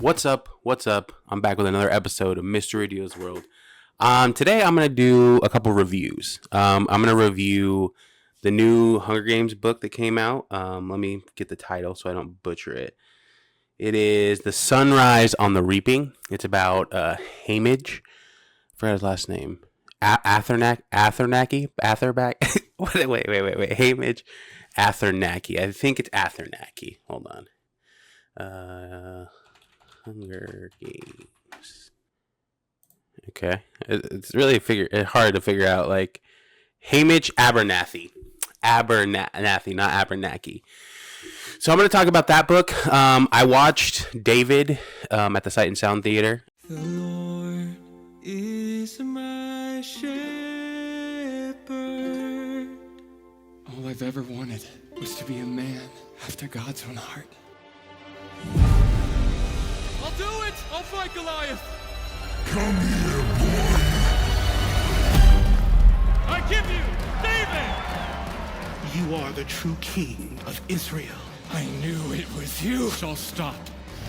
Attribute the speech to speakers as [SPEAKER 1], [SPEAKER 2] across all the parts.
[SPEAKER 1] What's up? What's up? I'm back with another episode of Mrradillo's World. Today I'm going to do a couple reviews. I'm going to review the new Hunger Games book that came out. Let me get the title so I don't butcher it. It is The Sunrise on the Reaping. It's about Hamage. I forgot his last name. Athernacky? Wait. Hamage Athernacky. I think it's Athernacky. Hold on. Hunger Games. Okay. It's really hard to figure out. Like, Hamage Abernathy. Abernathy, not Abernathy. So I'm going to talk about that book. I watched David at the Sight and Sound Theater.
[SPEAKER 2] The Lord is my shepherd. All I've ever wanted was to be a man after God's own heart. I'll do it! I'll fight Goliath!
[SPEAKER 3] Come here, boy!
[SPEAKER 2] I give you David!
[SPEAKER 3] You are the true king of Israel.
[SPEAKER 2] I knew it was you. So stop.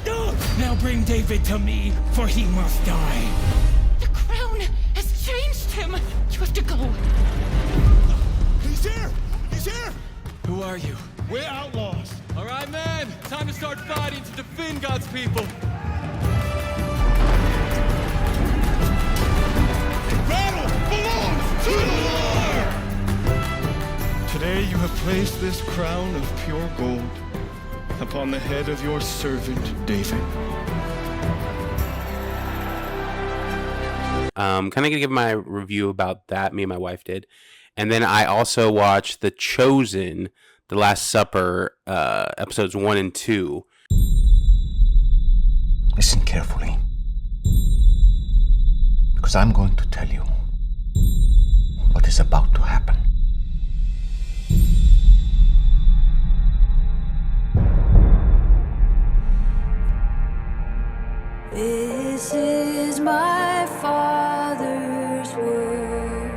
[SPEAKER 2] Now bring David to me, for he must die.
[SPEAKER 4] The crown has changed him. You have to go.
[SPEAKER 3] He's here! He's here!
[SPEAKER 2] Who are you?
[SPEAKER 3] We're outlaws.
[SPEAKER 2] All right, man. Time to start fighting to defend God's people.
[SPEAKER 3] Battle belongs to the Lord! Today you have placed this crown of pure gold upon the head of your servant David.
[SPEAKER 1] Kind of going to give my review about that. Me and my wife did. And then I also watched The Chosen, The Last Supper, episodes 1 and 2.
[SPEAKER 5] Listen carefully, because I'm going to tell you what is about to happen.
[SPEAKER 6] This is my Father's word.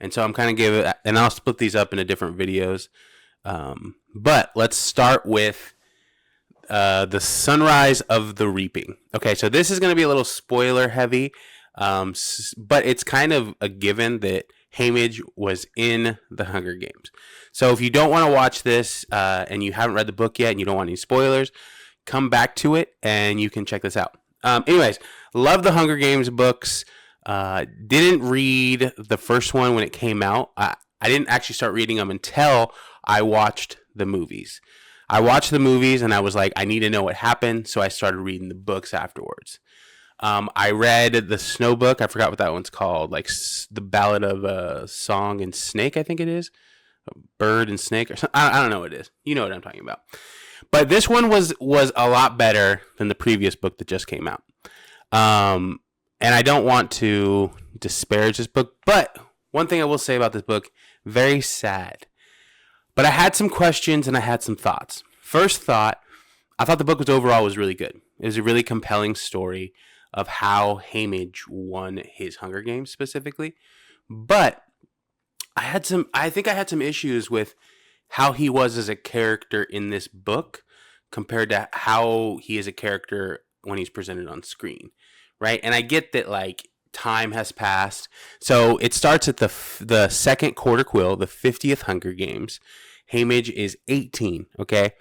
[SPEAKER 1] And so I'm kind of giving, and I'll split these up into different videos. But let's start with The Sunrise of the Reaping. Okay, so this is going to be a little spoiler heavy, but it's kind of a given that Hamage was in the Hunger Games. So if you don't want to watch this and you haven't read the book yet and you don't want any spoilers, come back to it and you can check this out. Anyways, love the Hunger Games books. Didn't read the first one when it came out. I didn't actually start reading them until I watched the movies. I watched the movies and I was like, I need to know what happened. So I started reading the books afterwards. I read the Snow book. I forgot what that one's called. Like the Ballad of Song and Snake, I think it is. Bird and Snake or something. I don't know what it is. You know what I'm talking about. But this one was a lot better than the previous book that just came out. And I don't want to disparage this book, but one thing I will say about this book, very sad. But I had some questions and I had some thoughts. First thought, I thought the book was really good. It was a really compelling story of how Hamage won his Hunger Games specifically. But I think I had some issues with how he was as a character in this book compared to how he is a character when he's presented on screen, right? And I get that, like, time has passed. So it starts at the second quarter quill, the 50th Hunger Games. Hamage is 18, okay?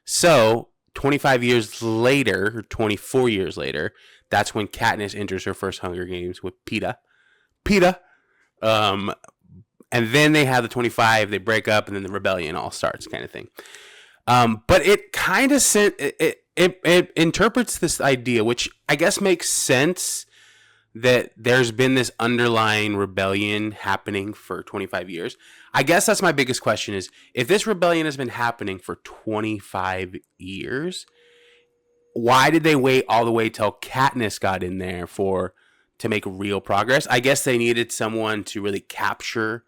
[SPEAKER 1] So 25 years later, or 24 years later, that's when Katniss enters her first Hunger Games with Peeta. And then they have the 25, they break up, and then the rebellion all starts, kind of thing. But it kind of it interprets this idea, which I guess makes sense, that there's been this underlying rebellion happening for 25 years. I guess that's my biggest question is, if this rebellion has been happening for 25 years, why did they wait all the way till Katniss got in there to make real progress? I guess they needed someone to really capture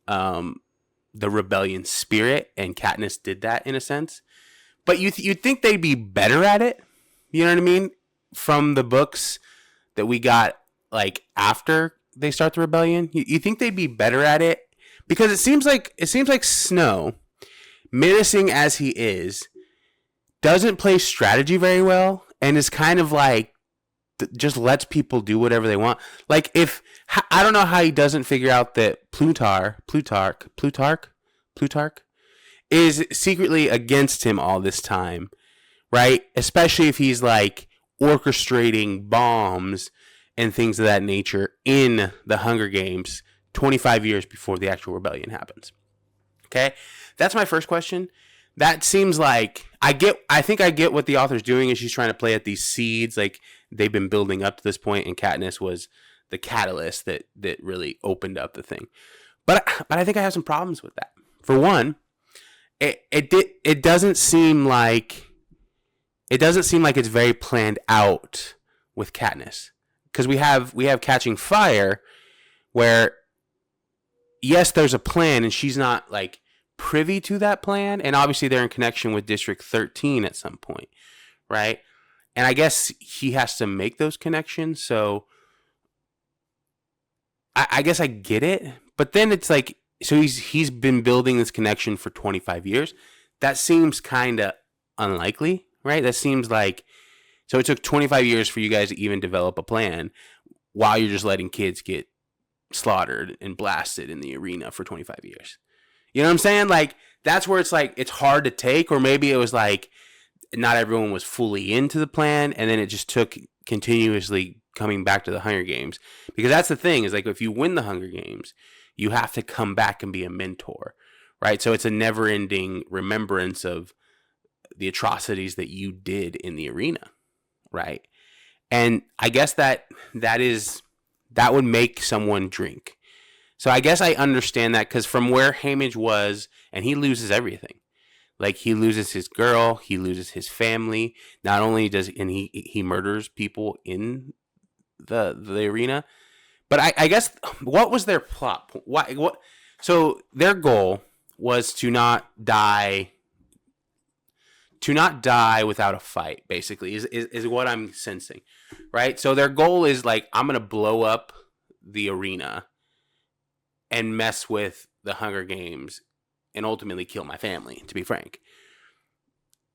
[SPEAKER 1] the rebellion spirit, and Katniss did that in a sense. But you'd think they'd be better at it, you know what I mean, from the books that we got like after they start the rebellion? You think they'd be better at it? Because it seems like Snow, menacing as he is, doesn't play strategy very well, and is kind of like just lets people do whatever they want. Like I don't know how he doesn't figure out that Plutarch is secretly against him all this time, right? Especially if he's like orchestrating bombs and things of that nature in the Hunger Games 25 years before the actual rebellion happens. Okay? That's my first question. That seems like I think I get what the author's doing, is she's trying to play at these seeds, like they've been building up to this point, and Katniss was the catalyst that really opened up the thing. But I think I have some problems with that. For one, it doesn't seem like it's very planned out with Katniss, because we have Catching Fire, where yes, there's a plan, and she's not like privy to that plan, and obviously they're in connection with District 13 at some point, right? And I guess he has to make those connections, so I guess I get it. But then it's like, so he's been building this connection for 25 years. That seems kind of unlikely, right? That seems like, so it took 25 years for you guys to even develop a plan while you're just letting kids get slaughtered and blasted in the arena for 25 years. You know what I'm saying? Like, that's where it's like, it's hard to take, or maybe it was like, not everyone was fully into the plan, and then it just took continuously coming back to the Hunger Games. Because that's the thing, is like, if you win the Hunger Games, you have to come back and be a mentor, right? So it's a never-ending remembrance of the atrocities that you did in the arena, right? And I guess that would make someone drink. So I guess I understand that, because from where Haymitch was, and he loses everything. Like, he loses his girl, he loses his family. Not only does, and he murders people in the arena. But I guess, what was their plot? What? So their goal was to not die without a fight, basically, is what I'm sensing, right? So their goal is like, I'm gonna blow up the arena and mess with the Hunger Games and ultimately kill my family, to be frank.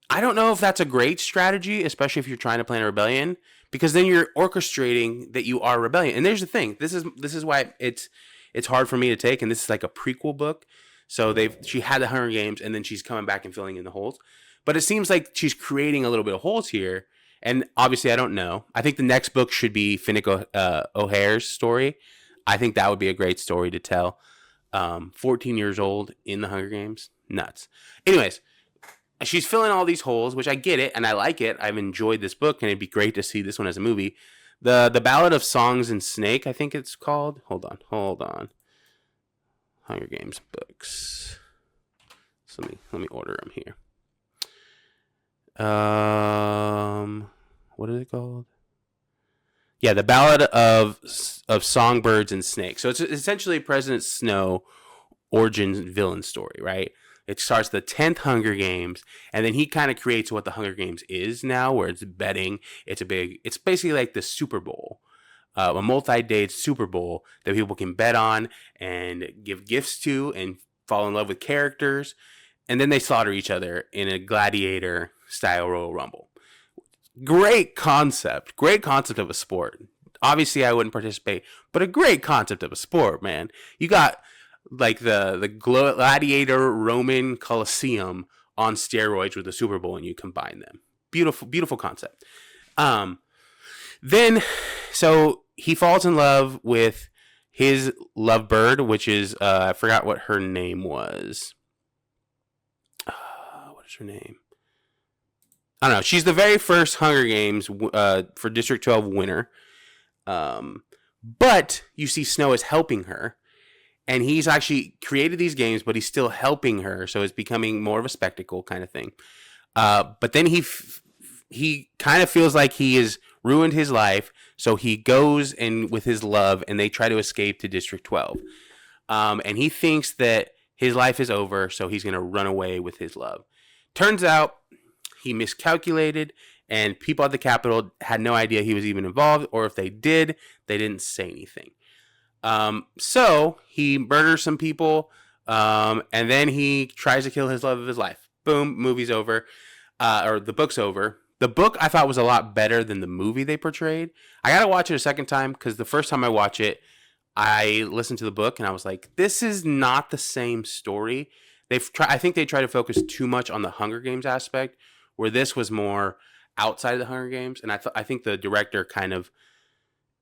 [SPEAKER 1] I don't know if that's a great strategy, especially if you're trying to plan a rebellion, because then you're orchestrating that you are a rebellion. And there's the thing. This is why it's hard for me to take, and this is like a prequel book. So she had the Hunger Games, and then she's coming back and filling in the holes. But it seems like she's creating a little bit of holes here. And obviously, I don't know. I think the next book should be Finnick O'Hare's story. I think that would be a great story to tell. 14 years old in the Hunger Games. Nuts. Anyways, she's filling all these holes, which I get it, and I like it. I've enjoyed this book, and it'd be great to see this one as a movie. The Ballad of Songs and Snake, I think it's called. Hold on. Hunger Games books. So let me order them here. What is it called? Yeah, the Ballad of Songbirds and Snakes. So it's essentially President Snow origin villain story, right? It starts the 10th Hunger Games, and then he kind of creates what the Hunger Games is now, where it's betting. It's basically like the Super Bowl, a multi-day Super Bowl that people can bet on and give gifts to and fall in love with characters, and then they slaughter each other in a gladiator-style Royal Rumble. Great concept of a sport. Obviously, I wouldn't participate, but a great concept of a sport, man. You got like the gladiator Roman Colosseum on steroids with the Super Bowl, and you combine them. Beautiful concept. Then, so he falls in love with his lovebird, which is I forgot what her name was. What is her name? I don't know. She's the very first Hunger Games for District 12 winner. But you see Snow is helping her. And he's actually created these games, but he's still helping her. So it's becoming more of a spectacle kind of thing. But then he kind of feels like he has ruined his life. So he goes in with his love, and they try to escape to District 12. And he thinks that his life is over, so he's going to run away with his love. Turns out he miscalculated, and people at the Capitol had no idea he was even involved, or if they did, they didn't say anything. So he murders some people, and then he tries to kill his love of his life. Boom, movie's over, or the book's over. The book I thought was a lot better than the movie they portrayed. I gotta watch it a second time because the first time I watch it, I listened to the book and I was like, this is not the same story. I think they try to focus too much on the Hunger Games aspect, where this was more outside of the Hunger Games. And I think the director kind of,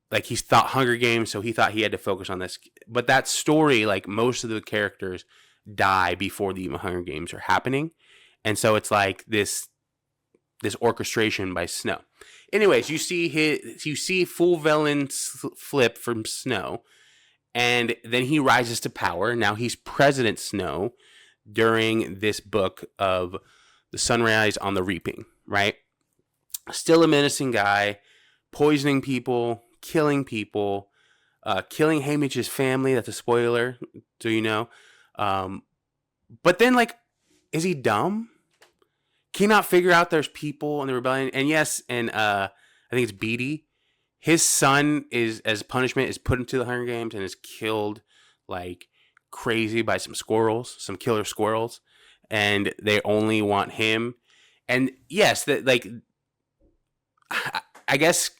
[SPEAKER 1] like, he thought Hunger Games, so he thought he had to focus on this. But that story, like, most of the characters die before the Hunger Games are happening. And so it's like this orchestration by Snow. Anyways, you see full villain flip from Snow, and then he rises to power. Now he's President Snow during this book of the Sunrise on the Reaping, right? Still a menacing guy, poisoning people, killing people, killing Haymitch's family. That's a spoiler, so you know. But then, like, is he dumb? Can he not figure out there's people in the rebellion? And yes, and I think it's Beatty. His son is, as punishment, is put into the Hunger Games and is killed like crazy by some squirrels, some killer squirrels, and they only want him. And yes, that, like, I guess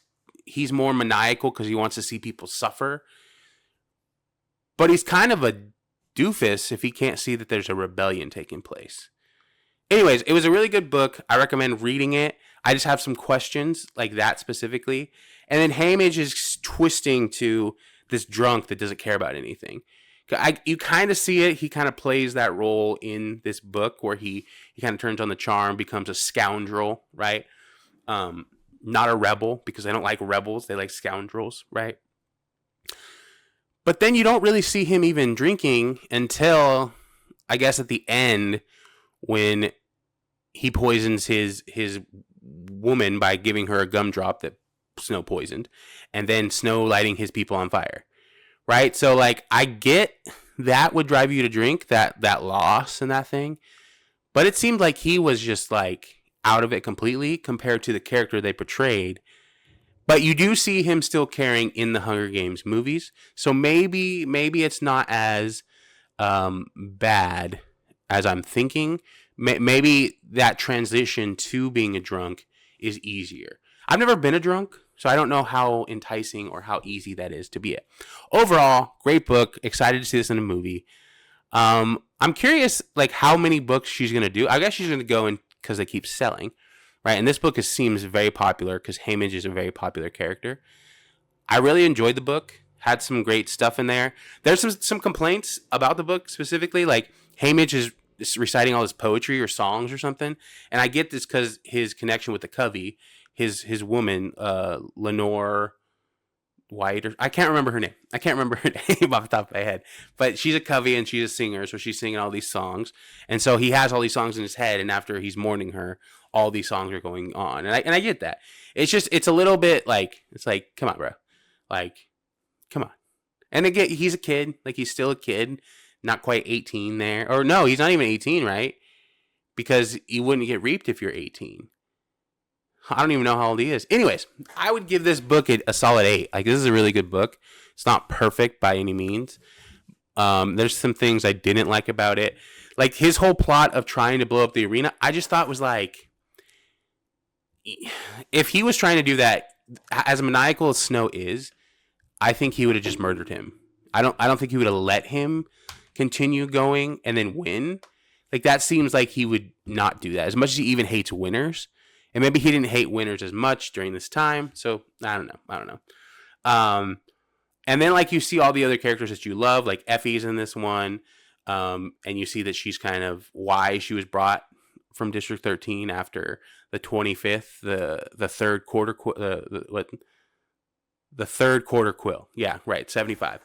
[SPEAKER 1] he's more maniacal because he wants to see people suffer. But he's kind of a doofus if he can't see that there's a rebellion taking place. Anyways, it was a really good book. I recommend reading it. I just have some questions like that specifically. And then Haymitch is twisting to this drunk that doesn't care about anything. You kind of see it. He kind of plays that role in this book where he kind of turns on the charm, becomes a scoundrel, right? Not a rebel, because they don't like rebels. They like scoundrels, right? But then you don't really see him even drinking until, I guess, at the end, when he poisons his woman by giving her a gumdrop that Snow poisoned, and then Snow lighting his people on fire, right? So, like, I get that would drive you to drink, that loss and that thing, but it seemed like he was just, like, out of it completely compared to the character they portrayed. But you do see him still caring in the Hunger Games movies, so maybe it's not as bad as I'm thinking. Maybe that transition to being a drunk is easier. I've never been a drunk, so I don't know how enticing or how easy that is to be it. Overall, great book. Excited to see this in a movie. I'm curious, like, how many books she's going to do. I guess she's going to go in because they keep selling, right? And this book seems very popular because Haymitch is a very popular character. I really enjoyed the book. Had some great stuff in there. There's some complaints about the book specifically, like Haymitch is reciting all his poetry or songs or something, and I get this because his connection with the Covey, his woman, Lenore White, or I can't remember her name. I can't remember her name off the top of my head, but she's a Covey and she's a singer, so she's singing all these songs, and so he has all these songs in his head, and after he's mourning her, all these songs are going on, and I get that. It's a little bit like, it's like, come on, bro, like, come on. And again, he's a kid, like, he's still a kid. Not quite 18 there. Or no, he's not even 18, right? Because you wouldn't get reaped if you're 18. I don't even know how old he is. Anyways, I would give this book a solid 8. Like, this is a really good book. It's not perfect by any means. There's some things I didn't like about it. Like, his whole plot of trying to blow up the arena, I just thought was like, if he was trying to do that, as maniacal as Snow is, I think he would have just murdered him. I don't think he would have let him continue going and then win. Like, that seems like he would not do that, as much as he even hates winners. And maybe he didn't hate winners as much during this time. So I don't know. And then, like, you see all the other characters that you love, like Effie's in this one. And you see that she's kind of why she was brought from District 13 after the 25th, the third quarter, the third quarter quill. Yeah, right. 75.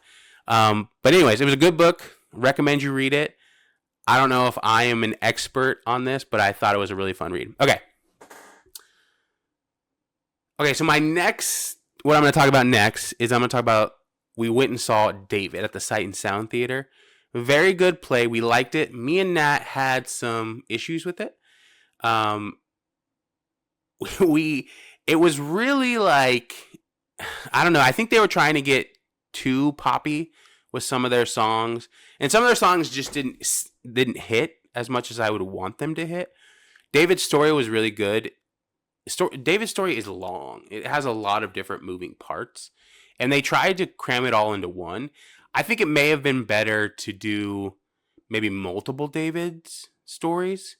[SPEAKER 1] But anyways, it was a good book. Recommend you read it. I don't know if I am an expert on this, but I thought it was a really fun read. Okay, so what I'm going to talk about next is I'm going to talk about, we went and saw David at the Sight and Sound Theater. Very good play. We liked it. Me and Nat had some issues with it. It was really like, I don't know. I think they were trying to get too poppy with some of their songs, and some of their songs just didn't hit as much as I would want them to hit. David's story was really good. David's story is long. It has a lot of different moving parts, and they tried to cram it all into one. I think it may have been better to do maybe multiple David's stories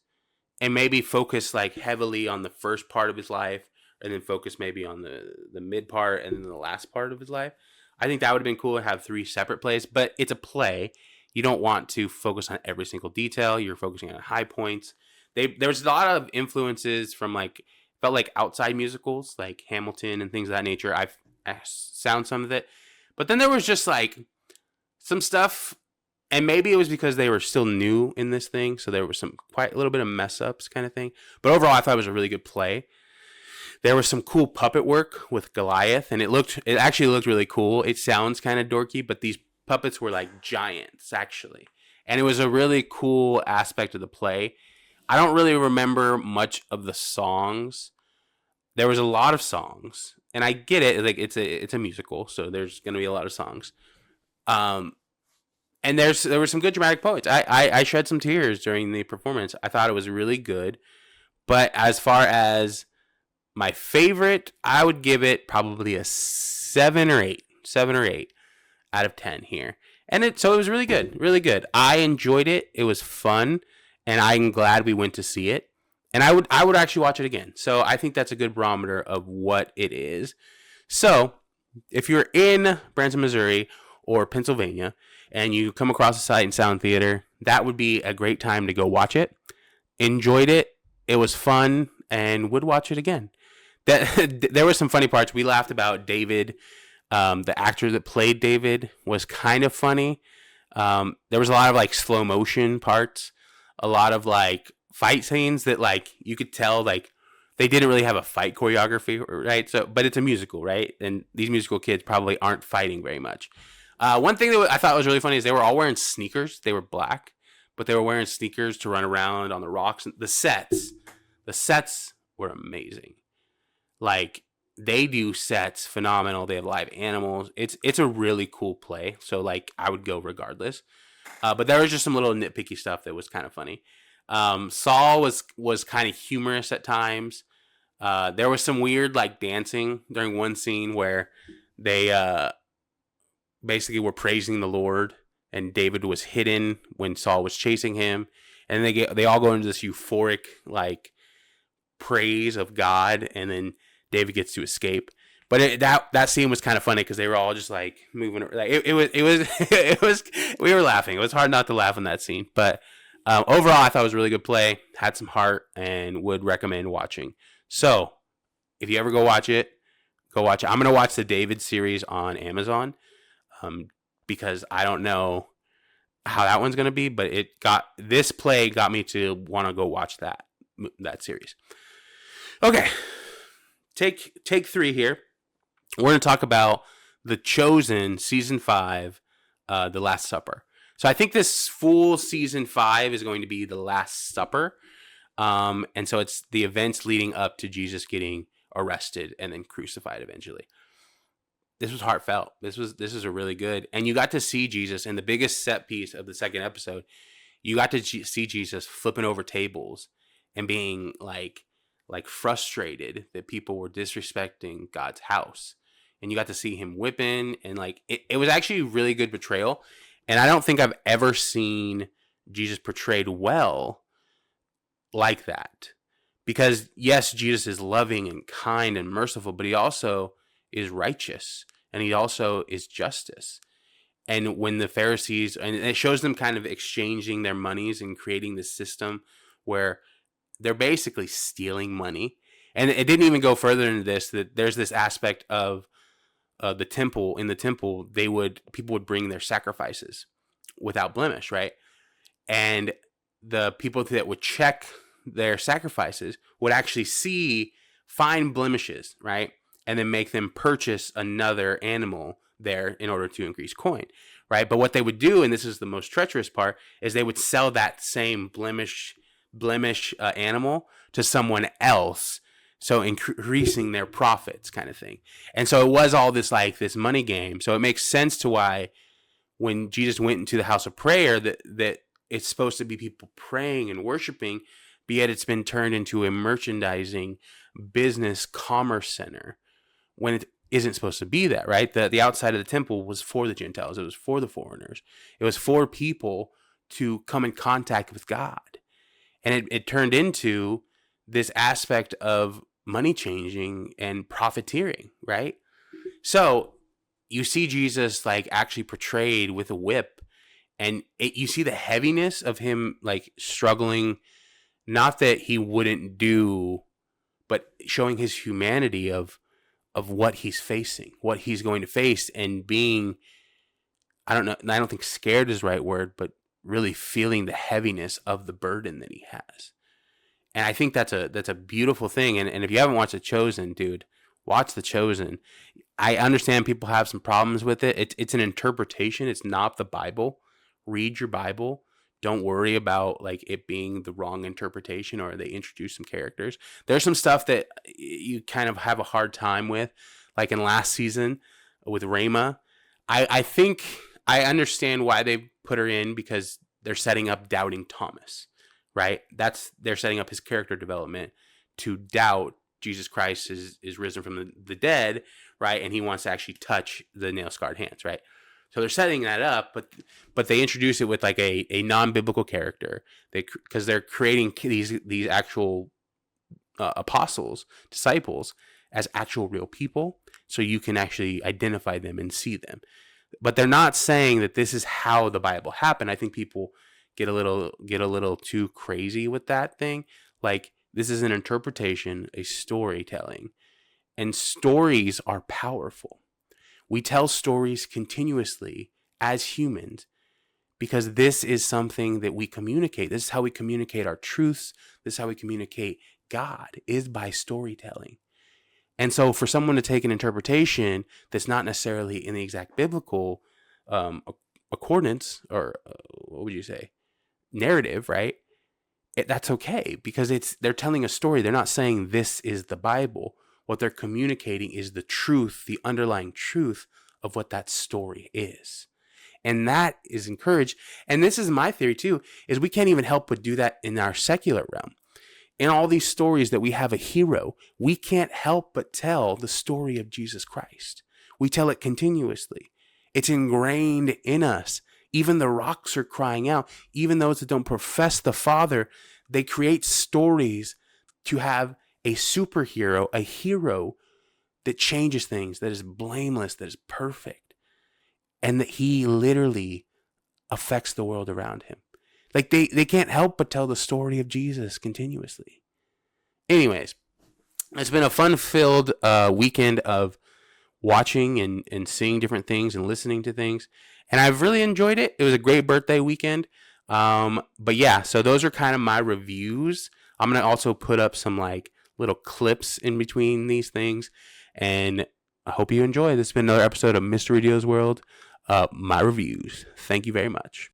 [SPEAKER 1] and maybe focus like heavily on the first part of his life and then focus maybe on the mid part and then the last part of his life. I think that would have been cool to have 3 separate plays, but it's a play. You don't want to focus on every single detail. You're focusing on high points. There's a lot of influences from felt like outside musicals like Hamilton and things of that nature. I sound some of it, but then there was just like some stuff, and maybe it was because they were still new in this thing, so there was some quite a little bit of mess ups kind of thing. But overall, I thought it was a really good play. There was some cool puppet work with Goliath, and it actually looked really cool. It sounds kind of dorky, but these puppets were like giants actually, and it was a really cool aspect of the play. I don't really remember much of the songs. There was a lot of songs, and I get it. Like it's a musical, so there's gonna be a lot of songs. And there were some good dramatic poets. I shed some tears during the performance. I thought it was really good. But as far as my favorite, I would give it probably a 7 or 8. 7 or 8 out of 10 here. And it was really good. Really good. I enjoyed it. It was fun. And I'm glad we went to see it. And I would actually watch it again. So I think that's a good barometer of what it is. So if you're in Branson, Missouri or Pennsylvania and you come across a Sight and Sound Theater, that would be a great time to go watch it. Enjoyed it. It was fun and would watch it again. There were some funny parts. We laughed about David. The actor that played David was kind of funny. There was a lot of like slow motion parts, a lot of like fight scenes that like you could tell like they didn't really have a fight choreography, right? So, but it's a musical, right? And these musical kids probably aren't fighting very much. One thing that I thought was really funny is they were all wearing sneakers. They were black, but they were wearing sneakers to run around on the rocks. The sets were amazing. Like they do sets phenomenal. They have live animals. It's a really cool play. So like I would go regardless. But there was just some little nitpicky stuff that was kind of funny. Saul was kind of humorous at times. There was some weird like dancing during one scene where they basically were praising the Lord, and David was hidden when Saul was chasing him, and they all go into this euphoric like praise of God, and then David gets to escape. But that scene was kind of funny because they were all just like moving. Like it was we were laughing. It was hard not to laugh in that scene. But overall, I thought it was a really good play. Had some heart, and would recommend watching. So if you ever go watch it, go watch it. I'm gonna watch the David series on Amazon because I don't know how that one's gonna be. But this play got me to want to go watch that series. Okay, take 3 here. We're going to talk about The Chosen, Season 5, The Last Supper. So I think this full Season 5 is going to be The Last Supper. And so it's the events leading up to Jesus getting arrested and then crucified eventually. This was heartfelt. This is a really good. And you got to see Jesus in the biggest set piece of the second episode. You got to see Jesus flipping over tables and being like frustrated that people were disrespecting God's house. And you got to see him whipping, and like it was actually a really good portrayal. And I don't think I've ever seen Jesus portrayed well like that. Because yes, Jesus is loving and kind and merciful, but he also is righteous, and he also is justice. And when the Pharisees, and it shows them kind of exchanging their monies and creating this system where they're basically stealing money. And it didn't even go further into this, that there's this aspect of the temple. In the temple, people would bring their sacrifices without blemish, right? And the people that would check their sacrifices would actually find blemishes, right? And then make them purchase another animal there in order to increase coin, right? But what they would do, and this is the most treacherous part, is they would sell that same blemish animal to someone else So increasing their profits kind of thing. And so it was all this like this money game. So it makes sense to why when Jesus went into the house of prayer that it's supposed to be people praying and worshiping, but yet it's been turned into a merchandising business commerce center when it isn't supposed to be that, right? The outside of the temple was for the Gentiles. It was for the foreigners. It was for people to come in contact with God. And it turned into this aspect of money changing and profiteering, right? So you see Jesus like actually portrayed with a whip, and you see the heaviness of him like struggling, not that he wouldn't do, but showing his humanity of what he's facing, what he's going to face, and being, I don't think scared is the right word, but really feeling the heaviness of the burden that he has. And I think that's a beautiful thing. And if you haven't watched The Chosen, dude, watch The Chosen. I understand people have some problems with it. It's an interpretation. It's not the Bible. Read your Bible. Don't worry about like it being the wrong interpretation or they introduce some characters. There's some stuff that you kind of have a hard time with, like in last season with Rhema. I think I understand why they put her in, because they're setting up doubting Thomas, right? They're setting up his character development to doubt Jesus Christ is risen from the dead, right? And he wants to actually touch the nail-scarred hands, right? So they're setting that up, but they introduce it with like a non-biblical character. Because they're creating these actual apostles, disciples, as actual real people, so you can actually identify them and see them. But they're not saying that this is how the Bible happened. I think people get a little too crazy with that thing. Like, this is an interpretation, a storytelling, and stories are powerful. We tell stories continuously as humans because this is something that we communicate. This is how we communicate our truths. This is how we communicate God, is by storytelling. And so for someone to take an interpretation that's not necessarily in the exact biblical accordance, or what would you say, narrative, right? That's okay, because they're telling a story. They're not saying this is the Bible. What they're communicating is the truth, the underlying truth of what that story is. And that is encouraged. And this is my theory too, is we can't even help but do that in our secular realm. In all these stories that we have a hero, we can't help but tell the story of Jesus Christ. We tell it continuously. It's ingrained in us. Even the rocks are crying out. Even those that don't profess the Father, they create stories to have a superhero, a hero that changes things, that is blameless, that is perfect, and that he literally affects the world around him. Like they can't help but tell the story of Jesus continuously. Anyways, it's been a fun-filled weekend of watching and seeing different things and listening to things, and I've really enjoyed it. It was a great birthday weekend. But yeah, so those are kind of my reviews. I'm gonna also put up some like little clips in between these things, and I hope you enjoy. This has been another episode of Mrradillo's World, my reviews. Thank you very much.